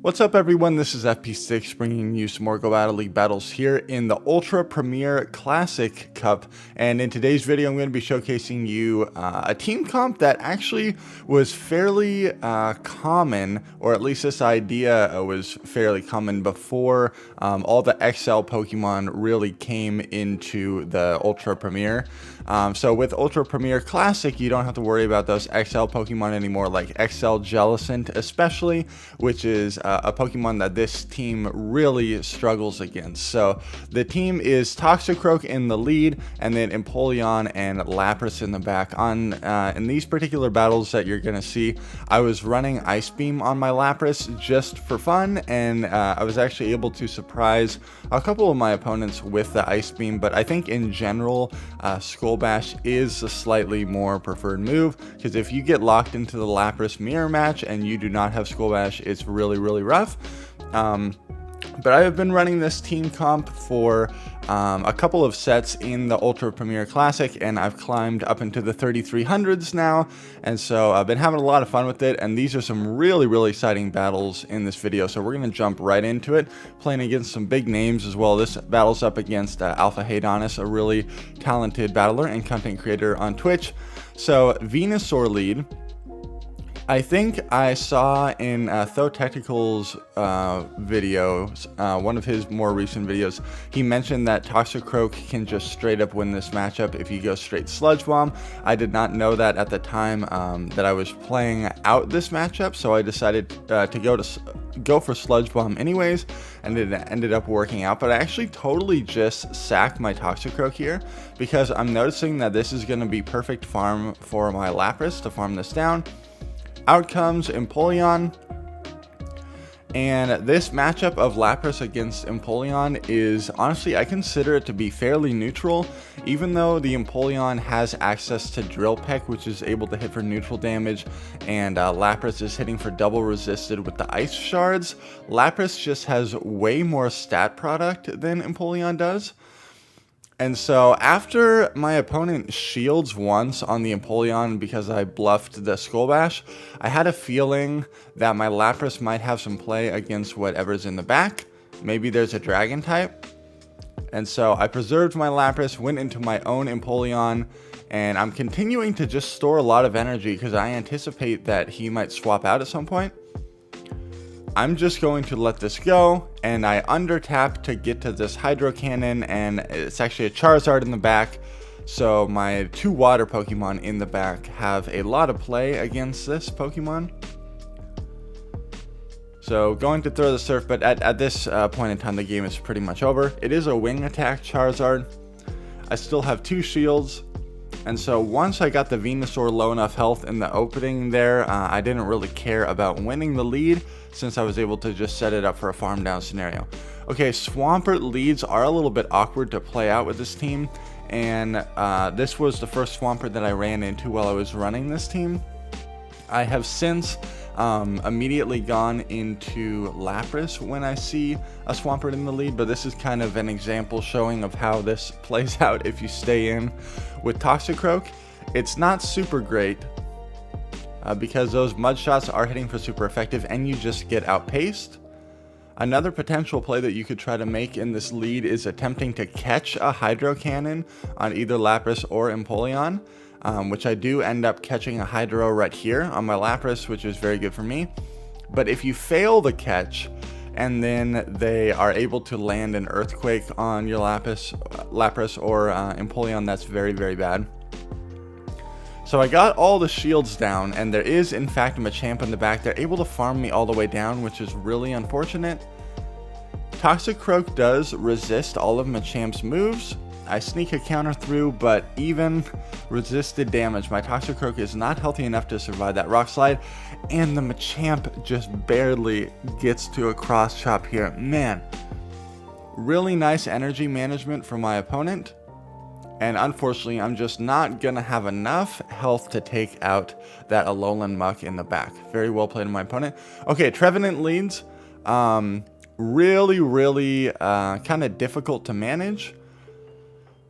What's up everyone, this is FP6 bringing you some more Go Battle League battles here in the Ultra Premier Classic Cup, and in today's video I'm going to be showcasing you a team comp that actually was fairly common, or at least this idea was fairly common before all the XL Pokemon really came into the Ultra Premier. So with Ultra Premier Classic, you don't have to worry about those XL Pokemon anymore, like XL Jellicent especially, which is a Pokemon that this team really struggles against. So the team is Toxicroak in the lead, and then Empoleon and Lapras in the back. In these particular battles that you're going to see, I was running Ice Beam on my Lapras just for fun, and I was actually able to surprise a couple of my opponents with the Ice Beam, but I think in general, Skull Bash is a slightly more preferred move, because if you get locked into the Lapras mirror match and you do not have Skull Bash, it's really rough. But I have been running this team comp for a couple of sets in the Ultra Premier Classic, and I've climbed up into the 3300s now, and so I've been having a lot of fun with it, and these are some really exciting battles in this video, so we're going to jump right into it, playing against some big names as well. This battle's up against Alpha Hedonis, a really talented battler and content creator on Twitch. So Venusaur lead. I think I saw in Tho Technical's videos, one of his more recent videos, he mentioned that Toxicroak can just straight up win this matchup if you go straight Sludge Bomb. I did not know that at the time that I was playing out this matchup, so I decided to go for Sludge Bomb anyways, and it ended up working out. But I actually totally just sacked my Toxicroak here, because I'm noticing that this is going to be perfect farm for my Lapras to farm this down. Out comes Empoleon, and this matchup of Lapras against Empoleon is, honestly, I consider it to be fairly neutral, even though the Empoleon has access to Drill Peck, which is able to hit for neutral damage, and Lapras is hitting for double resisted with the Ice Shards. Lapras just has way more stat product than Empoleon does. And so after my opponent shields once on the Empoleon because I bluffed the Skull Bash, I had a feeling that my Lapras might have some play against whatever's in the back. Maybe there's a Dragon type. And so I preserved my Lapras, went into my own Empoleon, and I'm continuing to just store a lot of energy because I anticipate that he might swap out at some point. I'm just going to let this go, and I undertap to get to this Hydro Cannon, and it's actually a Charizard in the back, so my two water Pokemon in the back have a lot of play against this Pokemon. So going to throw the Surf, but at this point in time the game is pretty much over. It is a wing attack Charizard. I still have two shields. And so once I got the Venusaur low enough health in the opening there, I didn't really care about winning the lead, since I was able to just set it up for a farm down scenario. Okay, Swampert leads are a little bit awkward to play out with this team, and this was the first Swampert that I ran into while I was running this team. I have since immediately gone into Lapras when I see a Swampert in the lead, but this is kind of an example showing of how this plays out if you stay in with Toxicroak. It's not super great because those mud shots are hitting for super effective and you just get outpaced. Another potential play that you could try to make in this lead is attempting to catch a Hydro Cannon on either Lapras or Empoleon. Which I do end up catching a Hydro right here on my Lapras, which is very good for me. But if you fail the catch, and then they are able to land an Earthquake on your Lapras or Empoleon, that's very bad. So I got all the shields down, and there is in fact a Machamp in the back. They're able to farm me all the way down, which is really unfortunate. Toxicroak does resist all of Machamp's moves. I sneak a counter through, but even resisted damage, my Toxicroak is not healthy enough to survive that Rock Slide, and the Machamp just barely gets to a cross chop here. Man, really nice energy management from my opponent, and unfortunately I'm just not gonna have enough health to take out that Alolan Muck in the back. Very well played on my opponent. Okay, Trevenant leads. Really kind of difficult to manage,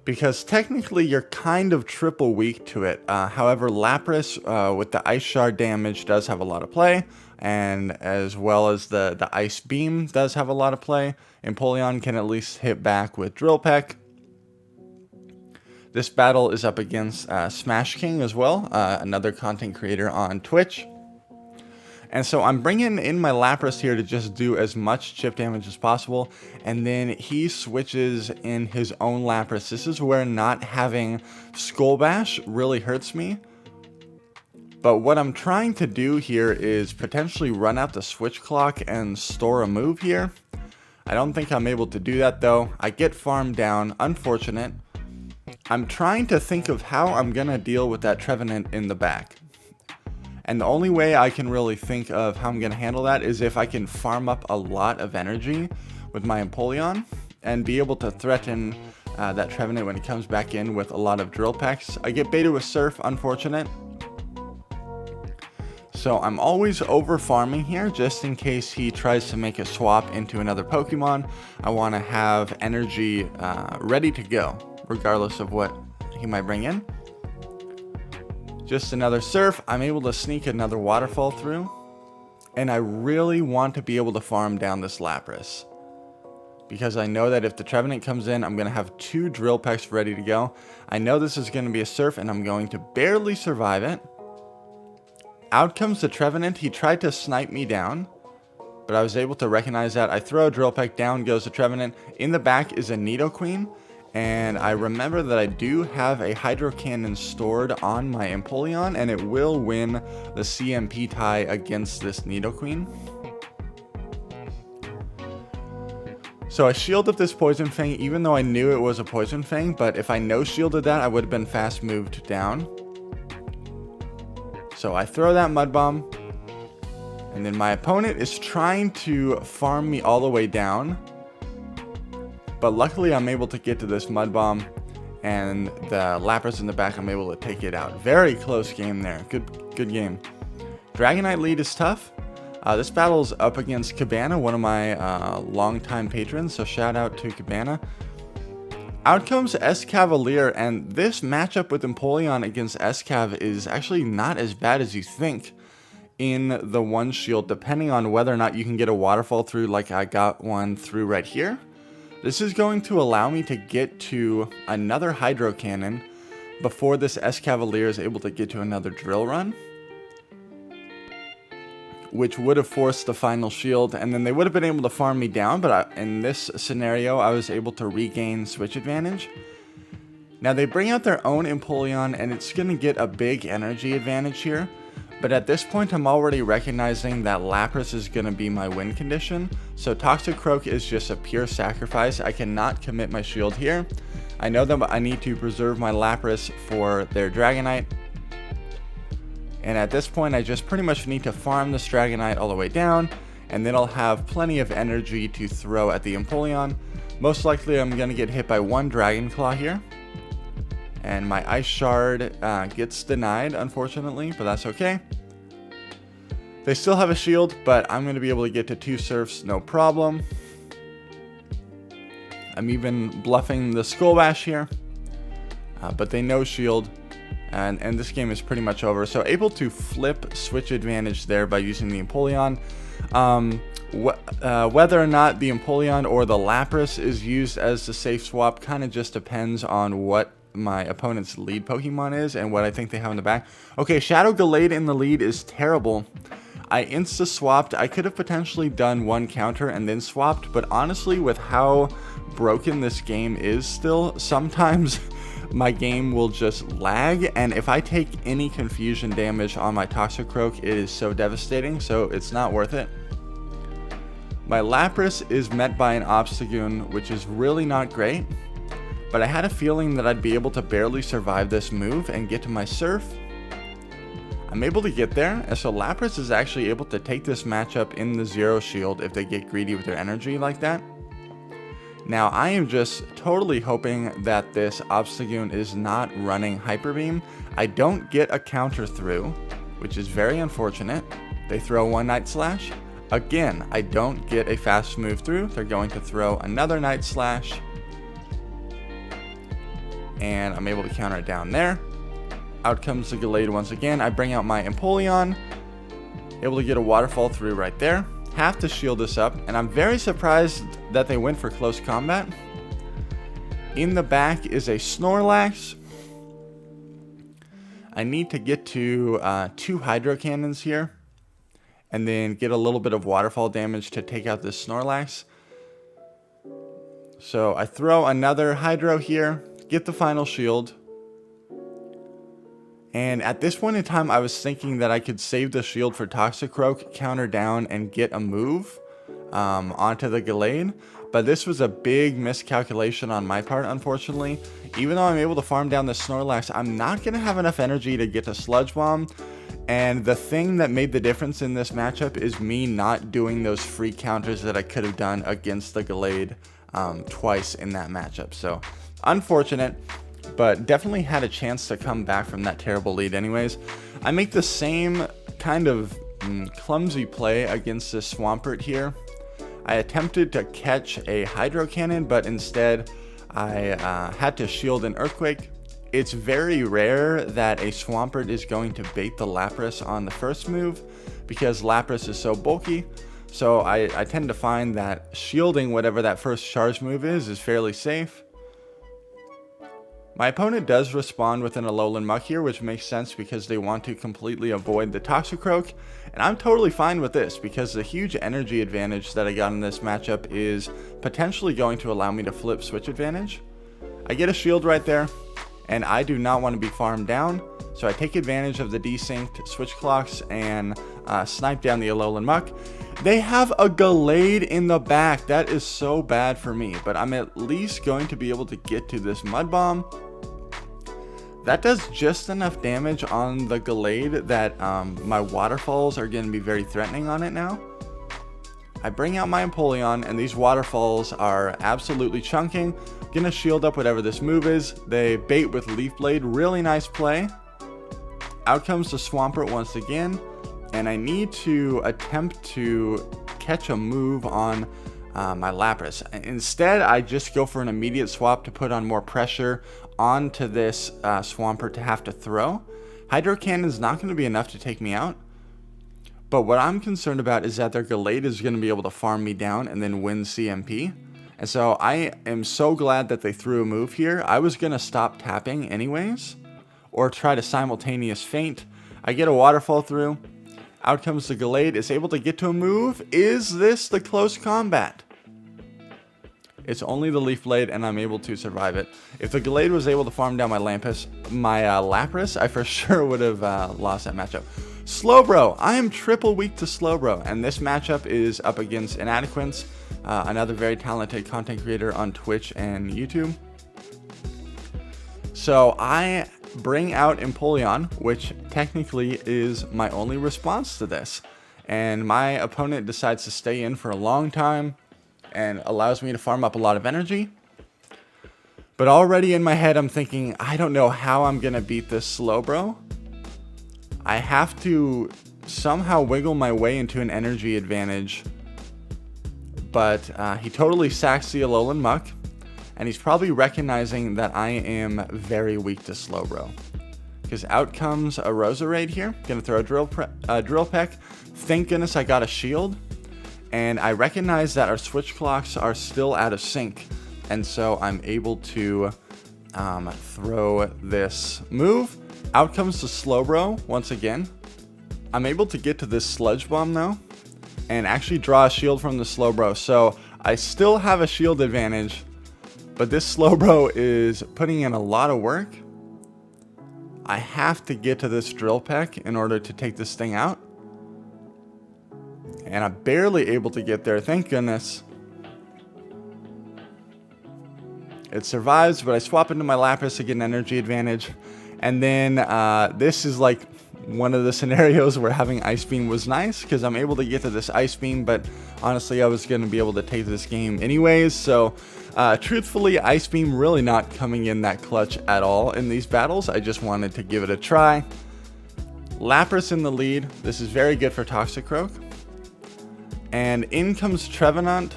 because technically you're kind of triple weak to it. However, Lapras with the Ice Shard damage does have a lot of play, and as well as the Ice Beam does have a lot of play. Empoleon can at least hit back with Drill Peck. This battle is up against Smash King as well, another content creator on Twitch. And so I'm bringing in my Lapras here to just do as much chip damage as possible. And then he switches in his own Lapras. This is where not having Skull Bash really hurts me. But what I'm trying to do here is potentially run out the switch clock and store a move here. I don't think I'm able to do that though. I get farmed down, unfortunate. I'm trying to think of how I'm going to deal with that Trevenant in the back. And the only way I can really think of how I'm going to handle that is if I can farm up a lot of energy with my Empoleon and be able to threaten that Trevenant when it comes back in with a lot of Drill Pecks. I get baited with Surf, unfortunate. So I'm always over farming here just in case he tries to make a swap into another Pokemon. I want to have energy ready to go regardless of what he might bring in. Just another Surf. I'm able to sneak another Waterfall through. And I really want to be able to farm down this Lapras, because I know that if the Trevenant comes in, I'm going to have 2 Drill Pecks ready to go. I know this is going to be a Surf, and I'm going to barely survive it. Out comes the Trevenant. He tried to snipe me down, but I was able to recognize that. I throw a Drill Peck, down goes the Trevenant. In the back is a Nidoqueen. And I remember that I do have a Hydro Cannon stored on my Empoleon, and it will win the CMP tie against this Nidoqueen. So I shielded this Poison Fang, even though I knew it was a Poison Fang, but if I no-shielded that, I would have been fast moved down. So I throw that Mud Bomb, and then my opponent is trying to farm me all the way down. But luckily I'm able to get to this Mud Bomb, and the Lapras in the back, I'm able to take it out. Very close game there. Good game. Dragonite lead is tough. This battle is up against Cabana, one of my longtime patrons, so shout out to Cabana. Out comes Escavalier, and this matchup with Empoleon against Escav is actually not as bad as you think in the one shield, depending on whether or not you can get a Waterfall through like I got one through right here. This is going to allow me to get to another Hydro Cannon before this Escavalier is able to get to another Drill Run, which would have forced the final shield, and then they would have been able to farm me down, but in this scenario, I was able to regain switch advantage. Now, they bring out their own Empoleon, and it's going to get a big energy advantage here, but at this point, I'm already recognizing that Lapras is going to be my win condition, so Toxicroak is just a pure sacrifice. I cannot commit my shield here. I know that I need to preserve my Lapras for their Dragonite, and at this point, I just pretty much need to farm this Dragonite all the way down, and then I'll have plenty of energy to throw at the Empoleon. Most likely, I'm going to get hit by one Dragon Claw here. And my Ice Shard gets denied, unfortunately, but that's okay. They still have a shield, but I'm going to be able to get to 2 Surfs, no problem. I'm even bluffing the Skull Bash here, but they no shield, and this game is pretty much over. So able to flip switch advantage there by using the Empoleon. Whether or not the Empoleon or the Lapras is used as the safe swap kind of just depends on what my opponent's lead Pokemon is and what I think they have in the back. Okay, Shadow Gallade in the lead is terrible. I insta-swapped. I could have potentially done one counter and then swapped, but honestly, with how broken this game is still, sometimes my game will just lag, and if I take any confusion damage on my Toxicroak, it is so devastating, so it's not worth it. My Lapras is met by an Obstagoon, which is really not great, but I had a feeling that I'd be able to barely survive this move and get to my Surf. I'm able to get there, and so Lapras is actually able to take this matchup in the Zero Shield if they get greedy with their energy like that. Now, I am just totally hoping that this Obstagoon is not running Hyper Beam. I don't get a counter through, which is very unfortunate. They throw one Night Slash. Again, I don't get a fast move through. They're going to throw another Night Slash. and I'm able to counter it down there. Out comes the Gallade once again. I bring out my Empoleon, able to get a waterfall through right there. Have to shield this up, and I'm very surprised that they went for close combat. In the back is a Snorlax. I need to get to 2 Hydro Cannons here, and then get a little bit of waterfall damage to take out this Snorlax. So I throw another Hydro here, get the final shield. And at this point in time, I was thinking that I could save the shield for Toxicroak, counter down, and get a move onto the Gallade. But this was a big miscalculation on my part, unfortunately. Even though I'm able to farm down the Snorlax, I'm not going to have enough energy to get to Sludge Bomb. And the thing that made the difference in this matchup is me not doing those free counters that I could have done against the Gallade twice in that matchup. So, unfortunate. But definitely had a chance to come back from that terrible lead anyways. I make the same kind of clumsy play against this Swampert here. I attempted to catch a Hydro Cannon, but instead I had to shield an Earthquake. It's very rare that a Swampert is going to bait the Lapras on the first move because Lapras is so bulky. So I tend to find that shielding whatever that first charge move is fairly safe. My opponent does respond with an Alolan Muck here, which makes sense because they want to completely avoid the Toxicroak. And I'm totally fine with this because the huge energy advantage that I got in this matchup is potentially going to allow me to flip switch advantage. I get a shield right there, and I do not want to be farmed down. So I take advantage of the desynced switch clocks and snipe down the Alolan Muck. They have a Gallade in the back. That is so bad for me, but I'm at least going to be able to get to this Mud Bomb. That does just enough damage on the Gallade that my waterfalls are going to be very threatening on it now. I bring out my Empoleon, and these waterfalls are absolutely chunking. Gonna shield up whatever this move is. They bait with Leaf Blade. Really nice play. Out comes the Swampert once again, and I need to attempt to catch a move on my Lapras. Instead, I just go for an immediate swap to put on more pressure onto this Swampert to have to throw. Hydro Cannon is not going to be enough to take me out. But what I'm concerned about is that their Gallade is going to be able to farm me down and then win CMP. And so I am so glad that they threw a move here. I was going to stop tapping anyways, or try to simultaneous feint. I get a waterfall through. Out comes the Gallade. Is able to get to a move. Is this the close combat? It's only the Leaf Blade, and I'm able to survive it. If the Gallade was able to farm down my Lapras, I for sure would have lost that matchup. Slowbro. I am triple weak to Slowbro, and this matchup is up against Inadequance, another very talented content creator on Twitch and YouTube. So I bring out Empoleon, which technically is my only response to this. And my opponent decides to stay in for a long time and allows me to farm up a lot of energy. But already in my head, I'm thinking, I don't know how I'm going to beat this Slowbro. I have to somehow wiggle my way into an energy advantage. But he totally sacks the Alolan Muck. And he's probably recognizing that I am very weak to Slowbro. Because out comes a Roserade here. Gonna throw a Drill Peck. Thank goodness I got a shield. And I recognize that our switch clocks are still out of sync. And so I'm able to throw this move. Out comes the Slowbro once again. I'm able to get to this Sludge Bomb though, and actually draw a shield from the Slowbro. So I still have a shield advantage, but this Slowbro is putting in a lot of work. I have to get to this Drill Peck in order to take this thing out. And I'm barely able to get there, thank goodness. It survives, but I swap into my Lapras to get an energy advantage. And then this is like one of the scenarios where having Ice Beam was nice, because I'm able to get to this Ice Beam, but honestly I was going to be able to take this game anyways. So truthfully, Ice Beam really not coming in that clutch at all in these battles. I just wanted to give it a try. Lapras in the lead. This is very good for Toxicroak. And in comes Trevenant,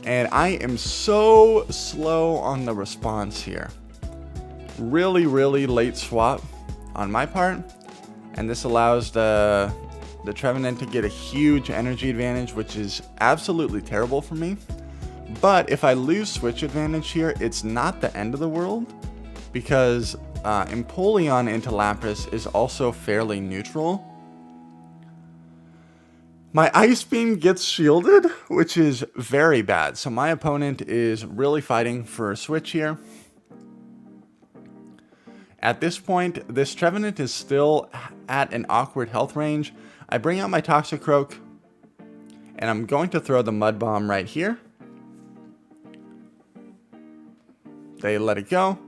and I am so slow on the response here. really late swap on my part, and this allows the Trevenant to get a huge energy advantage, which is absolutely terrible for me. But if I lose switch advantage here, it's not the end of the world, because Empoleon into Lapras is also fairly neutral. My Ice Beam gets shielded, which is very bad. So my opponent is really fighting for a switch here. At this point, this Trevenant is still at an awkward health range. I bring out my Toxicroak, and I'm going to throw the Mud Bomb right here. They let it go.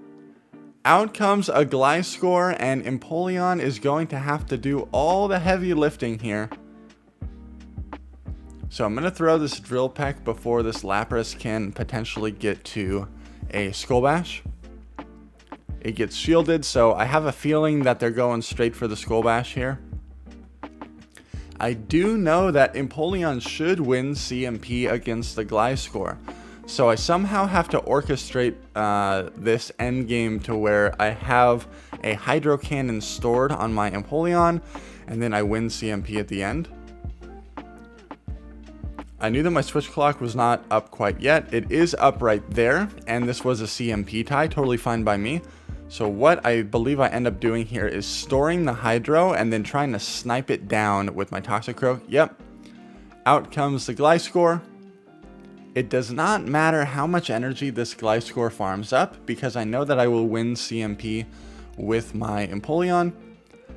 Out comes a Gliscor, and Empoleon is going to have to do all the heavy lifting here. So I'm going to throw this Drill Peck before this Lapras can potentially get to a Skull Bash. It gets shielded, so I have a feeling that they're going straight for the Skull Bash here. I do know that Empoleon should win CMP against the Gliscor. So I somehow have to orchestrate this endgame to where I have a Hydro Cannon stored on my Empoleon, and then I win CMP at the end. I knew that my switch clock was not up quite yet. It is up right there, and this was a CMP tie, totally fine by me. So what I believe I end up doing here is storing the Hydro and then trying to snipe it down with my Toxicroak. Yep, out comes the Gliscor. It does not matter how much energy this Gliscor farms up, because I know that I will win CMP with my Empoleon.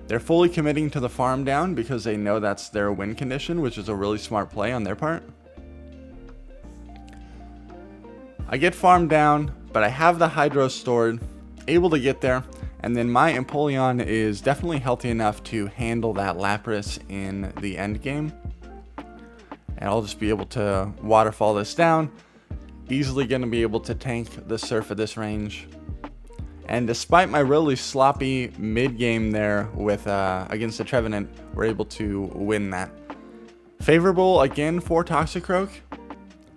They're fully committing to the farm down because they know that's their win condition, which is a really smart play on their part. I get farmed down, but I have the Hydro stored, able to get there, and then my Empoleon is definitely healthy enough to handle that Lapras in the end game. And I'll just be able to waterfall this down. Easily going to be able to tank the Surf at this range. And despite my really sloppy mid-game there with against the Trevenant, we're able to win that. Favorable again for Toxicroak.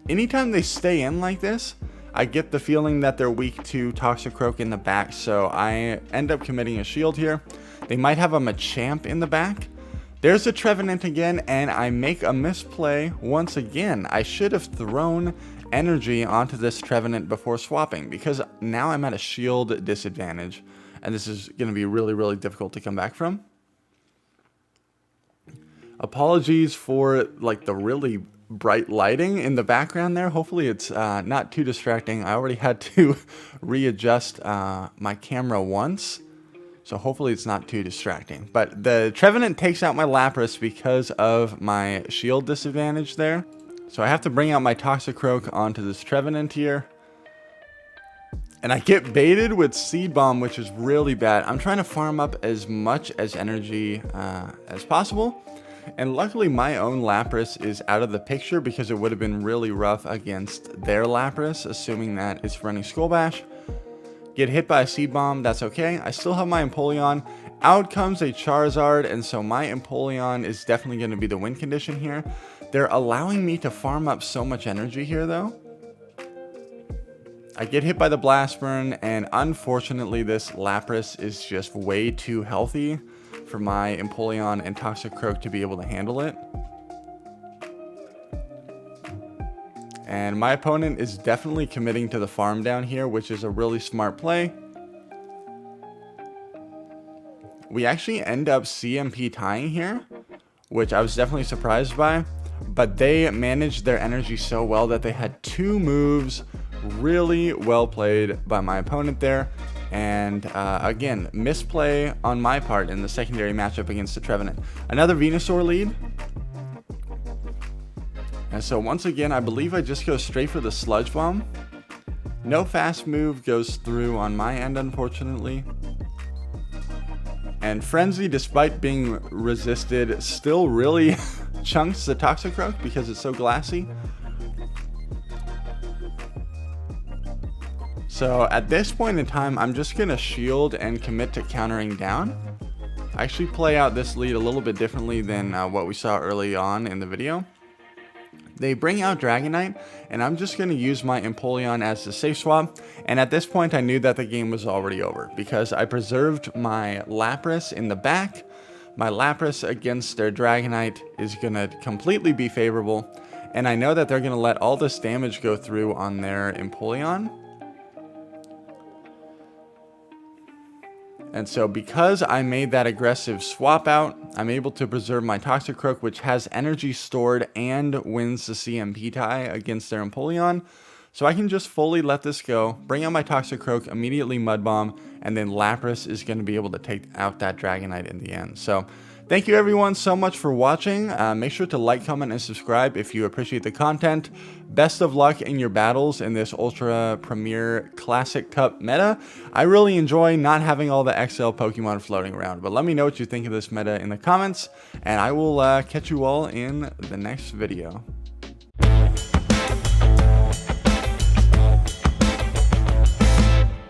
Anytime they stay in like this, I get the feeling that they're weak to Toxicroak in the back, so I end up committing a shield here. They might have a Machamp in the back. There's a Trevenant again, and I make a misplay once again. I should have thrown energy onto this Trevenant before swapping, because now I'm at a shield disadvantage, and this is going to be really difficult to come back from. Apologies for like the really bright lighting in the background there. Hopefully it's not too distracting. I already had to readjust my camera once, so hopefully it's not too distracting. But the Trevenant takes out my Lapras because of my shield disadvantage there. So I have to bring out my Toxicroak onto this Trevenant here. And I get baited with Seed Bomb, which is really bad. I'm trying to farm up as much as energy as possible. And luckily my own Lapras is out of the picture, because it would have been really rough against their Lapras, assuming that it's running Skull Bash. Get hit by a Seed Bomb, that's okay. I still have my Empoleon. Out comes a Charizard, and so my Empoleon is definitely going to be the win condition here. They're allowing me to farm up so much energy here though. I get hit by the Blast Burn, and unfortunately this Lapras is just way too healthy for my Empoleon and Toxicroak to be able to handle it. And my opponent is definitely committing to the farm down here, which is a really smart play. We actually end up CMP tying here, which I was definitely surprised by. But they managed their energy so well that they had two moves. Really well played by my opponent there. And again, misplay on my part in the secondary matchup against the Trevenant. Another Venusaur lead. And so once again, I believe I just go straight for the Sludge Bomb. No fast move goes through on my end, unfortunately. And Frenzy, despite being resisted, still really chunks the Toxicroak because it's so glassy. So at this point in time, I'm just going to shield and commit to countering down. I actually play out this lead a little bit differently than what we saw early on in the video. They bring out Dragonite, and I'm just going to use my Empoleon as the safe swap. And at this point, I knew that the game was already over because I preserved my Lapras in the back. My Lapras against their Dragonite is going to completely be favorable. And I know that they're going to let all this damage go through on their Empoleon. And so because I made that aggressive swap out, I'm able to preserve my Toxicroak, which has energy stored and wins the CMP tie against their Empoleon. So I can just fully let this go, bring out my Toxicroak, immediately Mud Bomb, and then Lapras is going to be able to take out that Dragonite in the end. So thank you everyone so much for watching. Make sure to like, comment, and subscribe if you appreciate the content. Best of luck in your battles in this Ultra Premier Classic Cup meta. I really enjoy not having all the XL Pokemon floating around, but let me know what you think of this meta in the comments, and I will catch you all in the next video.